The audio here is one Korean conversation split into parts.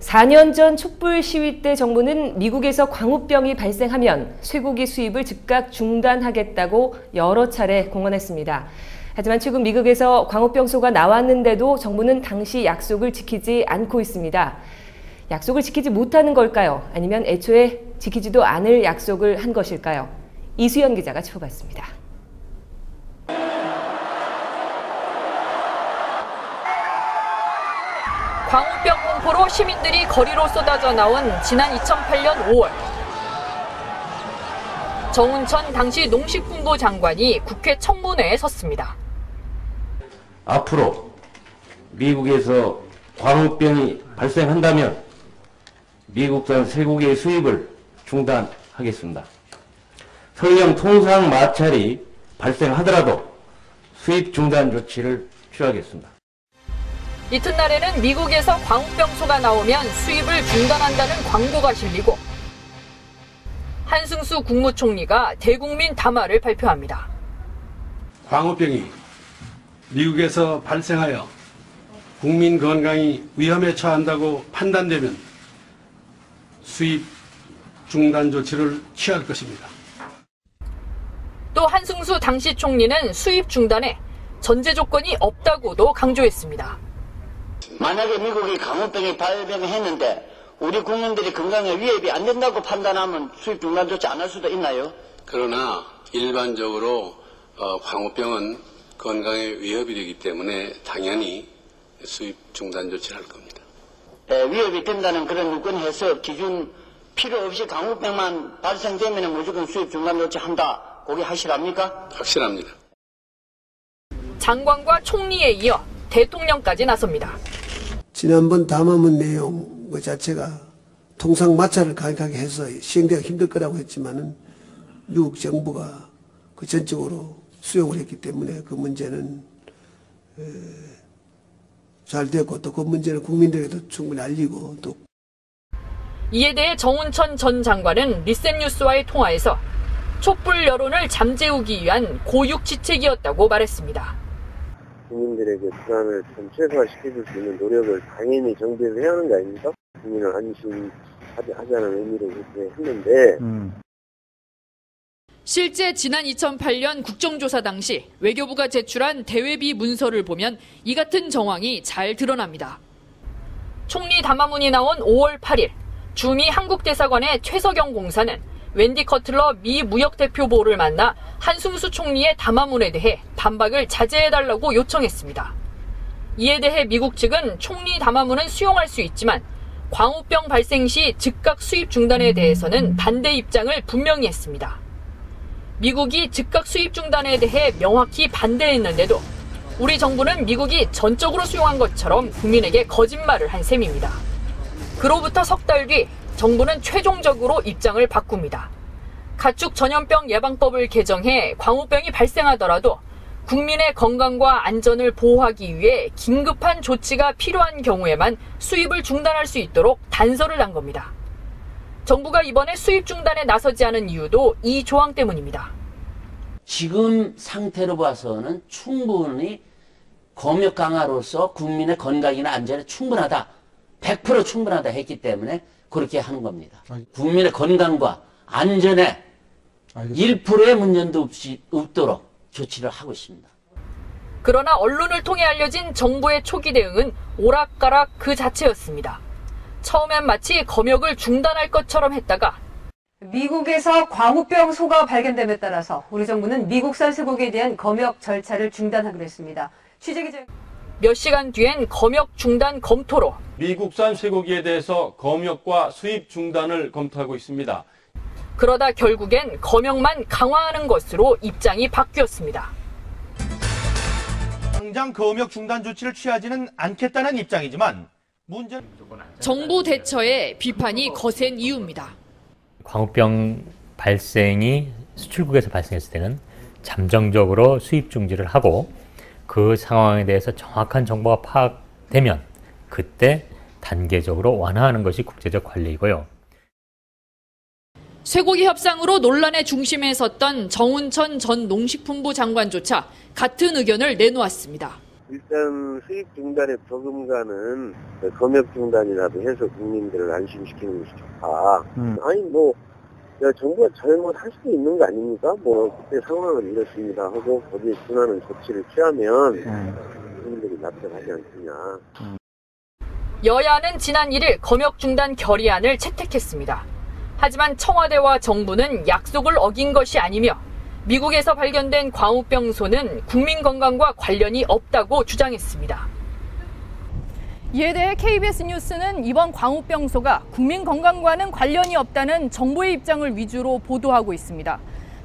4년 전 촛불 시위 때 정부는 미국에서 광우병이 발생하면 쇠고기 수입을 즉각 중단하겠다고 여러 차례 공언했습니다. 하지만 최근 미국에서 광우병소가 나왔는데도 정부는 당시 약속을 지키지 않고 있습니다. 약속을 지키지 못하는 걸까요? 아니면 애초에 지키지도 않을 약속을 한 것일까요? 이수연 기자가 짚어봤습니다. 광우병 공포로 시민들이 거리로 쏟아져 나온 지난 2008년 5월. 정운천 당시 농식품부 장관이 국회 청문회에 섰습니다. 앞으로 미국에서 광우병이 발생한다면 미국산 쇠고기의 수입을 중단하겠습니다. 설령 통상 마찰이 발생하더라도 수입 중단 조치를 취하겠습니다. 이튿날에는 미국에서 광우병소가 나오면 수입을 중단한다는 광고가 실리고 한승수 국무총리가 대국민 담화를 발표합니다. 광우병이 미국에서 발생하여 국민 건강이 위험에 처한다고 판단되면 수입 중단 조치를 취할 것입니다. 또 한승수 당시 총리는 수입 중단에 전제 조건이 없다고도 강조했습니다. 만약에 미국이 광우병이 발병했는데 우리 국민들이 건강에 위협이 안 된다고 판단하면 수입 중단 조치 안 할 수도 있나요? 그러나 일반적으로 광우병은 건강에 위협이 되기 때문에 당연히 수입 중단 조치를 할 겁니다. 위협이 된다는 그런 요건에서 기준 필요 없이 광우병만 발생되면 무조건 수입 중단 조치 한다. 거기 확실합니까? 확실합니다. 장관과 총리에 이어 대통령까지 나섭니다. 지난번 담화문 내용 그 자체가 통상 마찰을 강하게 해서 시행되기가 힘들 거라고 했지만은 미국 정부가 그 전적으로 수용을 했기 때문에 그 문제는 잘 됐고 또 그 문제는 국민들에게도 충분히 알리고 또 이에 대해 정운천 전 장관은 리셋뉴스와의 통화에서 촛불 여론을 잠재우기 위한 고육지책이었다고 말했습니다. 국민들에게 불안을 좀 최소화시켜줄 수 있는 노력을 당연히 정부에서 해야 하는 거 아닙니까? 국민을 안심하자는 의미로 그렇게 했는데 실제 지난 2008년 국정조사 당시 외교부가 제출한 대외비 문서를 보면 이 같은 정황이 잘 드러납니다. 총리 담화문이 나온 5월 8일 주미 한국대사관의 최석영 공사는 웬디 커틀러 미 무역대표보를 만나 한승수 총리의 담화문에 대해 반박을 자제해달라고 요청했습니다. 이에 대해 미국 측은 총리 담화문은 수용할 수 있지만 광우병 발생 시 즉각 수입 중단에 대해서는 반대 입장을 분명히 했습니다. 미국이 즉각 수입 중단에 대해 명확히 반대했는데도 우리 정부는 미국이 전적으로 수용한 것처럼 국민에게 거짓말을 한 셈입니다. 그로부터 석 달 뒤 정부는 최종적으로 입장을 바꿉니다. 가축 전염병 예방법을 개정해 광우병이 발생하더라도 국민의 건강과 안전을 보호하기 위해 긴급한 조치가 필요한 경우에만 수입을 중단할 수 있도록 단서를 난 겁니다. 정부가 이번에 수입 중단에 나서지 않은 이유도 이 조항 때문입니다. 지금 상태로 봐서는 충분히 검역 강화로서 국민의 건강이나 안전에 충분하다. 100% 충분하다 했기 때문에 그렇게 하는 겁니다. 국민의 건강과 안전에 1%의 문제도 없도록 조치를 하고 있습니다. 그러나 언론을 통해 알려진 정부의 초기 대응은 오락가락 그 자체였습니다. 처음엔 마치 검역을 중단할 것처럼 했다가 미국에서 광우병 소가 발견됨에 따라서 우리 정부는 미국산 쇠고기에 대한 검역 절차를 중단하기로 했습니다. 취재기자 몇 시간 뒤엔 검역 중단 검토로 미국산 쇠고기에 대해서 검역과 수입 중단을 검토하고 있습니다. 그러다 결국엔 검역만 강화하는 것으로 입장이 바뀌었습니다. 당장 검역 중단 조치를 취하지는 않겠다는 입장이지만 문제는 정부 대처에 비판이 거센 이유입니다. 광우병 발생이 수출국에서 발생했을 때는 잠정적으로 수입 중지를 하고 그 상황에 대해서 정확한 정보가 파악되면 그때 단계적으로 완화하는 것이 국제적 관리이고요. 쇠고기 협상으로 논란의 중심에 섰던 정운천 전 농식품부 장관조차 같은 의견을 내놓았습니다. 일단 수입 중단의 버금가는 검역 중단이라도 해서 국민들을 안심시키는 것이 좋다. 아니 정부가 잘못할 수도 있는 거 아닙니까? 그때 상황은 이렇습니다 하고 거기에 준하는 조치를 취하면 국민들이 납득하지 않겠냐. 여야는 지난 1일 검역 중단 결의안을 채택했습니다. 하지만 청와대와 정부는 약속을 어긴 것이 아니며 미국에서 발견된 광우병소는 국민 건강과 관련이 없다고 주장했습니다. 이에 대해 KBS 뉴스는 이번 광우병소가 국민 건강과는 관련이 없다는 정부의 입장을 위주로 보도하고 있습니다.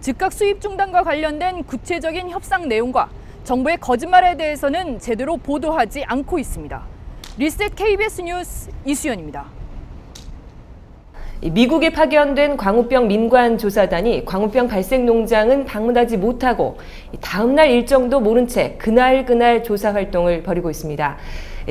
즉각 수입 중단과 관련된 구체적인 협상 내용과 정부의 거짓말에 대해서는 제대로 보도하지 않고 있습니다. 리셋 KBS 뉴스 이수연입니다. 미국에 파견된 광우병 민관조사단이 광우병 발생 농장은 방문하지 못하고 다음 날 일정도 모른 채 그날 조사 활동을 벌이고 있습니다.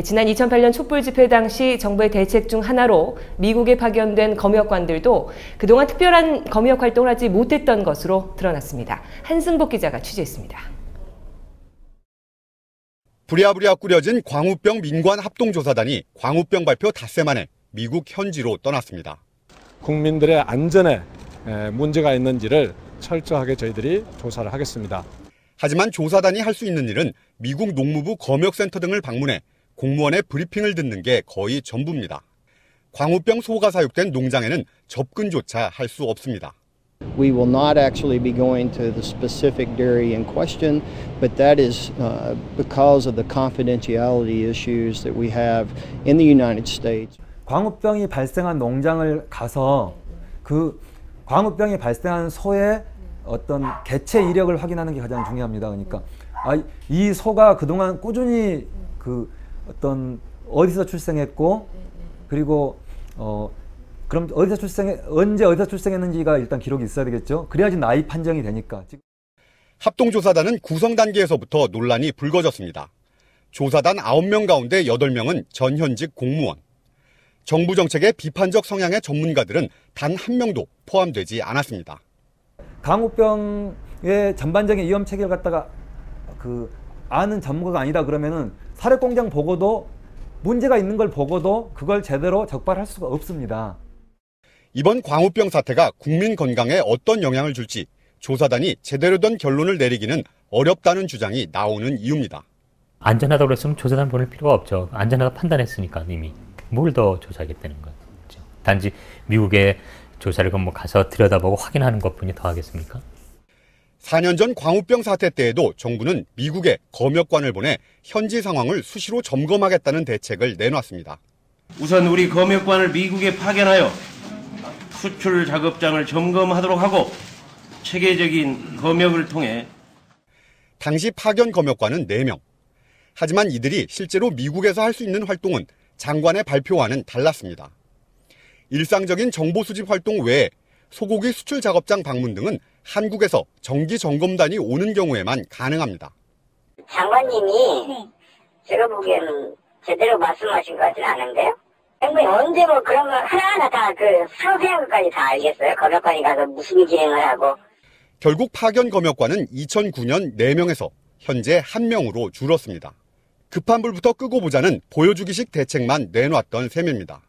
지난 2008년 촛불 집회 당시 정부의 대책 중 하나로 미국에 파견된 검역관들도 그동안 특별한 검역 활동을 하지 못했던 것으로 드러났습니다. 한승복 기자가 취재했습니다. 부랴부랴 꾸려진 광우병 민관 합동조사단이 광우병 발표 닷새 만에 미국 현지로 떠났습니다. 국민들의 안전에 문제가 있는지를 철저하게 저희들이 조사를 하겠습니다. 하지만 조사단이 할 수 있는 일은 미국 농무부 검역센터 등을 방문해 공무원의 브리핑을 듣는 게 거의 전부입니다. 광우병 소가 사육된 농장에는 접근조차 할 수 없습니다. We will not actually be going to the specific dairy in question, but that is because of the confidentiality issues that we have in the United States. 광우병이 발생한 농장을 가서 그 광우병이 발생한 소의 어떤 개체 이력을 확인하는 게 가장 중요합니다. 그러니까 이 소가 그동안 꾸준히 어디서 출생했고 그리고 그럼 언제 어디서 출생했는지가 일단 기록이 있어야 되겠죠. 그래야지 나이 판정이 되니까. 합동조사단은 구성 단계에서부터 논란이 불거졌습니다. 조사단 9명 가운데 8명은 전현직 공무원. 정부 정책에 비판적 성향의 전문가들은 단 한 명도 포함되지 않았습니다. 광우병의 전반적인 위험 체계를 갖다가 아는 전문가가 아니다 그러면은 사료공장 보고도 문제가 있는 걸 보고도 그걸 제대로 적발할 수가 없습니다. 이번 광우병 사태가 국민 건강에 어떤 영향을 줄지 조사단이 제대로 된 결론을 내리기는 어렵다는 주장이 나오는 이유입니다. 안전하다고 그랬으면 조사단 보낼 필요가 없죠. 안전하다 판단했으니까 이미. 뭘 더 조사하겠다는 거죠. 단지 미국에 조사를 가서 들여다보고 확인하는 것뿐이 더 하겠습니까? 4년 전 광우병 사태 때에도 정부는 미국에 검역관을 보내 현지 상황을 수시로 점검하겠다는 대책을 내놨습니다. 우선 우리 검역관을 미국에 파견하여 수출 작업장을 점검하도록 하고 체계적인 검역을 통해 당시 파견 검역관은 4명. 하지만 이들이 실제로 미국에서 할 수 있는 활동은 장관의 발표와는 달랐습니다. 일상적인 정보 수집 활동 외에 소고기 수출 작업장 방문 등은 한국에서 정기 점검단이 오는 경우에만 가능합니다. 장관님이 제가 보기에는 제대로 말씀하신 것 같지는 않은데요? 언제 그런 거 하나하나 다 상세한 것까지 다 알겠어요? 검역관이 가서 무슨 기행을 하고. 결국 파견 검역관은 2009년 4명에서 현재 1명으로 줄었습니다. 급한 불부터 끄고 보자는 보여주기식 대책만 내놨던 셈입니다.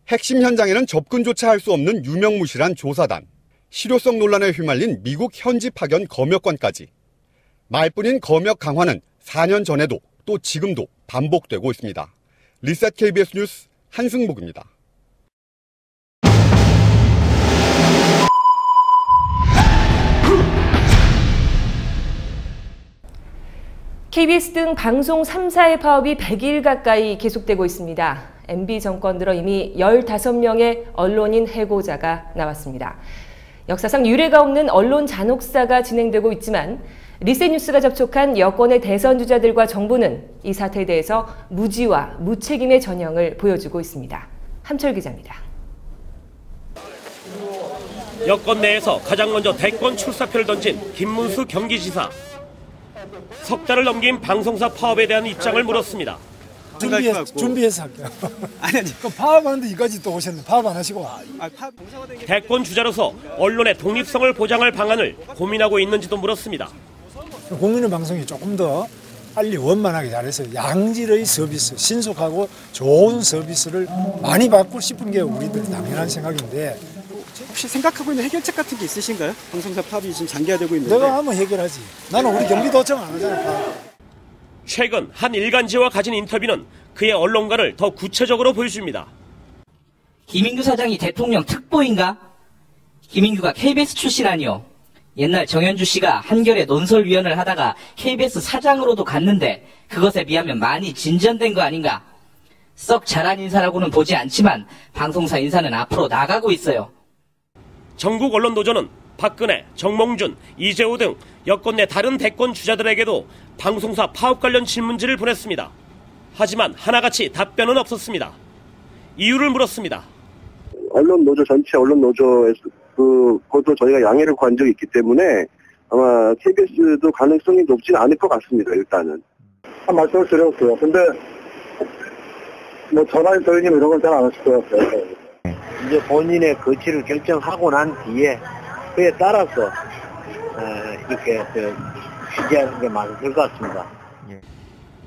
핵심 현장에는 접근조차 할 수 없는 유명무실한 조사단, 실효성 논란에 휘말린 미국 현지 파견 검역관까지. 말뿐인 검역 강화는 4년 전에도 또 지금도 반복되고 있습니다. 리셋 KBS 뉴스 한승복입니다. KBS 등 방송 3사의 파업이 100일 가까이 계속되고 있습니다. MB 정권 들어 이미 15명의 언론인 해고자가 나왔습니다. 역사상 유례가 없는 언론 잔혹사가 진행되고 있지만 리셋 뉴스가 접촉한 여권의 대선 주자들과 정부는 이 사태에 대해서 무지와 무책임의 전형을 보여주고 있습니다. 함철 기자입니다. 여권 내에서 가장 먼저 대권 출사표를 던진 김문수 경기지사. 석 달을 넘긴 방송사 파업에 대한 입장을 물었습니다. 준비해서 할게요. 아니, 파업하는데 이까지 또 오셨는데 파업 안 하시고. 대권 주자로서 언론의 독립성을 보장할 방안을 고민하고 있는지도 물었습니다. 국민의 방송이 조금 더 빨리 원만하게 잘해서 양질의 서비스, 신속하고 좋은 서비스를 많이 받고 싶은 게 우리들 당연한 생각인데 혹시 생각하고 있는 해결책 같은 게 있으신가요? 방송사 파업이 지금 장기화되고 있는데. 내가 하면 해결하지. 나는 우리 경기도청 안 하잖아. 파업. 최근 한 일간지와 가진 인터뷰는 그의 언론관을 더 구체적으로 보여줍니다. 김인규 사장이 대통령 특보인가? 김인규가 KBS 출신 아니요. 옛날 정현주 씨가 한겨레 논설위원을 하다가 KBS 사장으로도 갔는데 그것에 비하면 많이 진전된 거 아닌가? 썩 잘한 인사라고는 보지 않지만 방송사 인사는 앞으로 나가고 있어요. 전국 언론 노조는 박근혜, 정몽준, 이재호 등 여권 내 다른 대권 주자들에게도 방송사 파업 관련 질문지를 보냈습니다. 하지만 하나같이 답변은 없었습니다. 이유를 물었습니다. 언론 노조 전체 언론 노조에서 그것도 저희가 양해를 구한 적이 있기 때문에 아마 KBS도 가능성이 높진 않을 것 같습니다. 일단은 한 말씀을 드렸어요. 근데 뭐 전화에 저희님 이런 건 잘 안 하실 것 같아요. 이제 본인의 거취를 결정하고 난 뒤에 그에 따라서 이렇게 지지하는 게 맞을 것 같습니다.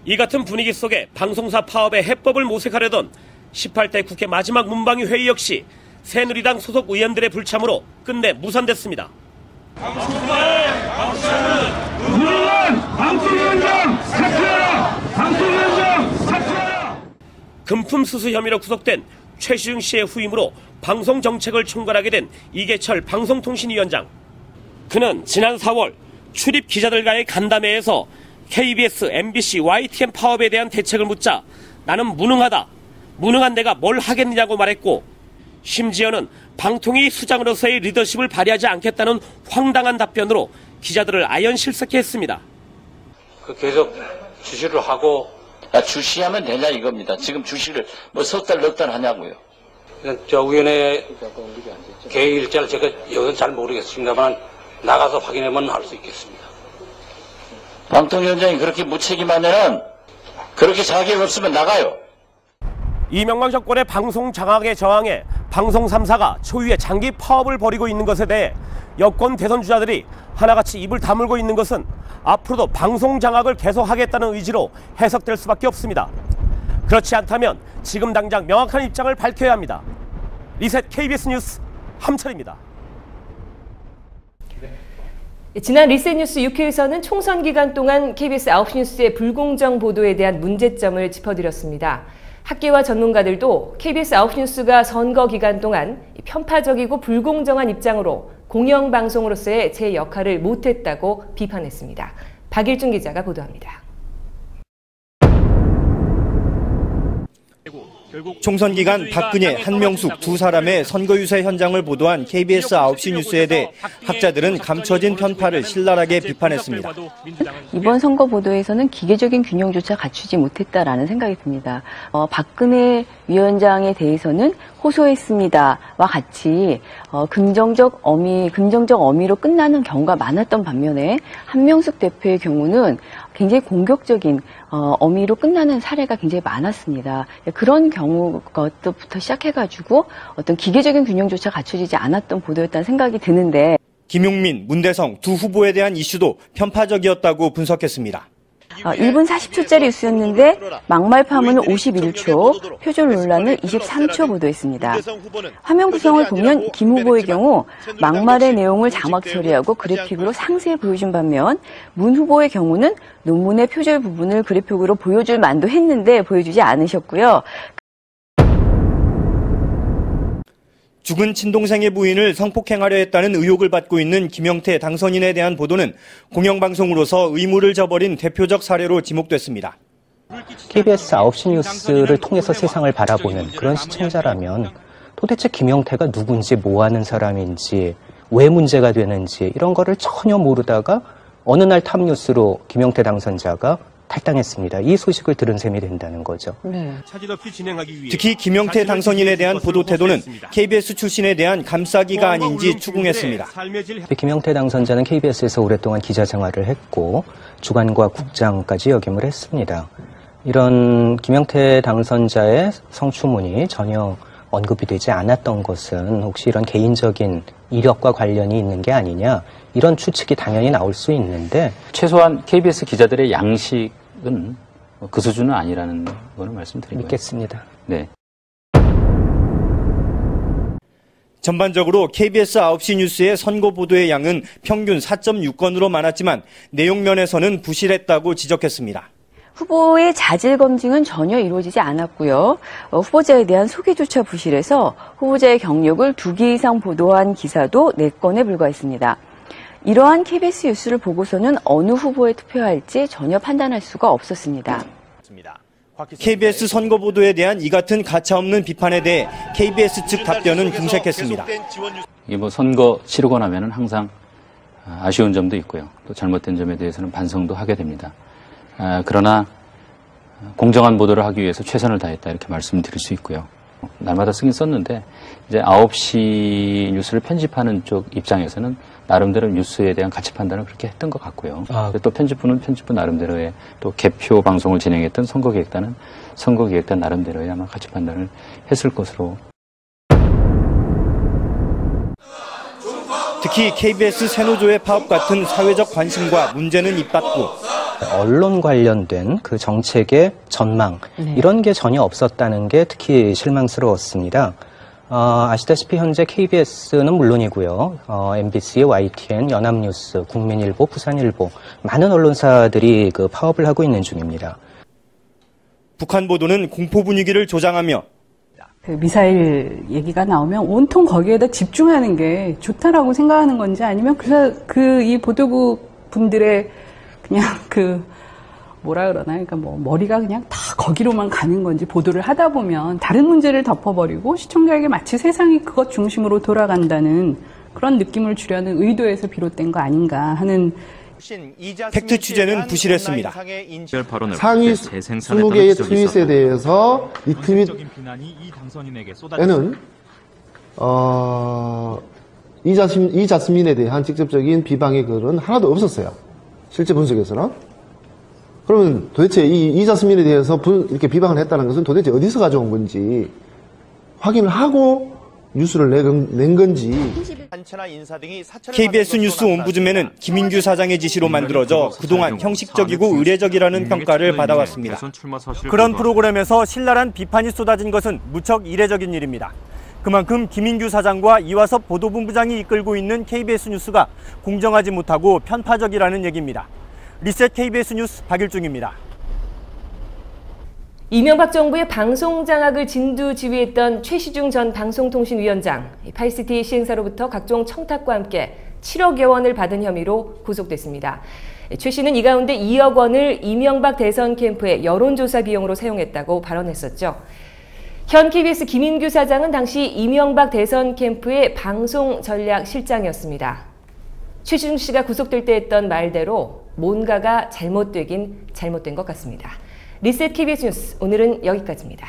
이 같은 분위기 속에 방송사 파업의 해법을 모색하려던 18대 국회 마지막 문방위 회의 역시 새누리당 소속 의원들의 불참으로 끝내 무산됐습니다. 방송위원장 사퇴하라! 방송위원장 사퇴하라! 금품 수수 혐의로 구속된 최시중 씨의 후임으로 방송 정책을 총괄하게 된 이계철 방송통신위원장. 그는 지난 4월 출입 기자들과의 간담회에서 KBS, MBC, YTN 파업에 대한 대책을 묻자 나는 무능하다. 무능한 내가 뭘 하겠느냐고 말했고 심지어는 방통위 수장으로서의 리더십을 발휘하지 않겠다는 황당한 답변으로 기자들을 아연실색케 했습니다. 계속 주시를 하고 주시하면 되냐 이겁니다. 지금 주시를 뭐 석 달 넉 달 하냐고요. 저 위원회 개의 일자를 제가 여기서 잘 모르겠습니다만 나가서 확인하면 알 수 있겠습니다. 방통위원장이 그렇게 무책임하면은 그렇게 자격 없으면 나가요. 이명박 정권의 방송 장악에 저항해 방송 3사가 초유의 장기 파업을 벌이고 있는 것에 대해 여권 대선 주자들이 하나같이 입을 다물고 있는 것은 앞으로도 방송 장악을 계속하겠다는 의지로 해석될 수밖에 없습니다. 그렇지 않다면 지금 당장 명확한 입장을 밝혀야 합니다. 리셋 KBS 뉴스 함철입니다. 지난 리셋 뉴스 6회에서는 총선 기간 동안 KBS 9시 뉴스의 불공정 보도에 대한 문제점을 짚어드렸습니다. 학계와 전문가들도 KBS 9시 뉴스가 선거 기간 동안 편파적이고 불공정한 입장으로 공영방송으로서의 제 역할을 못했다고 비판했습니다. 박일준 기자가 보도합니다. 총선 기간 박근혜, 한명숙 두 사람의 선거 유세 현장을 보도한 KBS 9시 뉴스에 대해 학자들은 감춰진 편파를 신랄하게 비판했습니다. 이번 선거 보도에서는 기계적인 균형조차 갖추지 못했다라는 생각이 듭니다. 박근혜 위원장에 대해서는 호소했습니다와 같이 긍정적 어미로 끝나는 경우가 많았던 반면에 한명숙 대표의 경우는 굉장히 공격적인 어미로 끝나는 사례가 굉장히 많았습니다. 그런 경우 것부터 시작해가지고 어떤 기계적인 균형조차 갖춰지지 않았던 보도였다는 생각이 드는데 김용민, 문대성 두 후보에 대한 이슈도 편파적이었다고 분석했습니다. 1분 40초짜리 뉴스였는데 막말 파문을 51초, 표절 논란을 23초 보도했습니다. 화면 구성을 보면 김 후보의 경우 막말의 내용을 자막 처리하고 그래픽으로 상세히 보여준 반면 문 후보의 경우는 논문의 표절 부분을 그래픽으로 보여줄 만도 했는데 보여주지 않으셨고요. 죽은 친동생의 부인을 성폭행하려 했다는 의혹을 받고 있는 김영태 당선인에 대한 보도는 공영방송으로서 의무를 저버린 대표적 사례로 지목됐습니다. KBS 9시 뉴스를 통해서 세상을 바라보는 그런 시청자라면 도대체 김영태가 누군지 뭐 하는 사람인지 왜 문제가 되는지 이런 거를 전혀 모르다가 어느 날 탑뉴스로 김영태 당선자가 탈당했습니다. 이 소식을 들은 셈이 된다는 거죠. 네. 특히 김영태 당선인에 대한 보도 태도는 KBS 출신에 대한 감싸기가 아닌지 추궁했습니다. 김영태 당선자는 KBS에서 오랫동안 기자 생활을 했고 주간과 국장까지 역임을 했습니다. 이런 김영태 당선자의 성추문이 전혀 언급이 되지 않았던 것은 혹시 이런 개인적인 이력과 관련이 있는 게 아니냐 이런 추측이 당연히 나올 수 있는데 최소한 KBS 기자들의 양식은 그 수준은 아니라는 거는 말씀드리고요. 믿겠습니다. 네. 전반적으로 KBS 9시 뉴스의 선거 보도의 양은 평균 4.6건으로 많았지만 내용 면에서는 부실했다고 지적했습니다. 후보의 자질 검증은 전혀 이루어지지 않았고요. 후보자에 대한 소개조차 부실해서 후보자의 경력을 2개 이상 보도한 기사도 4건에 불과했습니다. 이러한 KBS 뉴스를 보고서는 어느 후보에 투표할지 전혀 판단할 수가 없었습니다. KBS 선거 보도에 대한 이 같은 가차없는 비판에 대해 KBS 측 답변은 궁색했습니다. 이게 뭐 선거 치르고 나면은 항상 아쉬운 점도 있고요. 또 잘못된 점에 대해서는 반성도 하게 됩니다. 그러나 공정한 보도를 하기 위해서 최선을 다했다 이렇게 말씀드릴 수 있고요. 날마다 쓰긴 썼는데 이제 9시 뉴스를 편집하는 쪽 입장에서는 나름대로 뉴스에 대한 가치 판단을 그렇게 했던 것 같고요. 또 편집부는 편집부 나름대로의 또 개표 방송을 진행했던 선거기획단은 선거기획단 나름대로의 아마 가치 판단을 했을 것으로. 특히 KBS 새노조의 파업 같은 사회적 관심과 문제는 입닫고 언론 관련된 그 정책의 전망 이런 게 전혀 없었다는 게 특히 실망스러웠습니다. 아시다시피 현재 KBS는 물론이고요. MBC, YTN, 연합뉴스, 국민일보, 부산일보 많은 언론사들이 그 파업을 하고 있는 중입니다. 북한 보도는 공포 분위기를 조장하며 그 미사일 얘기가 나오면 온통 거기에다 집중하는 게 좋다라고 생각하는 건지 아니면 이 보도부 분들의 그냥 뭐라 그러나, 그러니까 뭐 머리가 그냥 다 거기로만 가는 건지 보도를 하다 보면 다른 문제를 덮어버리고 시청자에게 마치 세상이 그것 중심으로 돌아간다는 그런 느낌을 주려는 의도에서 비롯된 거 아닌가 하는. 팩트 취재는 부실했습니다. 상위 20개의 트윗에 대해서 이 트윗에는 이자스민에 대한 직접적인 비방의 글은 하나도 없었어요. 실제 분석에서는. 그러면 도대체 이 이자스민에 대해서 이렇게 비방을 했다는 것은 도대체 어디서 가져온 건지 확인을 하고 뉴스를 낸 건지. KBS 뉴스 옴부즈맨은 김인규 사장의 지시로 만들어져 그동안 형식적이고 의례적이라는 평가를 받아왔습니다. 그런 프로그램에서 신랄한 비판이 쏟아진 것은 무척 이례적인 일입니다. 그만큼 김인규 사장과 이화섭 보도본부장이 이끌고 있는 KBS 뉴스가 공정하지 못하고 편파적이라는 얘기입니다. 리셋 KBS 뉴스 박일중입니다. 이명박 정부의 방송 장악을 진두지휘했던 최시중 전 방송통신위원장, 파이시티 시행사로부터 각종 청탁과 함께 7억여 원을 받은 혐의로 구속됐습니다. 최 씨는 이 가운데 2억 원을 이명박 대선 캠프의 여론조사 비용으로 사용했다고 발언했었죠. 현 KBS 김인규 사장은 당시 이명박 대선 캠프의 방송 전략 실장이었습니다. 최시중 씨가 구속될 때 했던 말대로 뭔가가 잘못되긴 잘못된 것 같습니다. 리셋 KBS 뉴스 오늘은 여기까지입니다.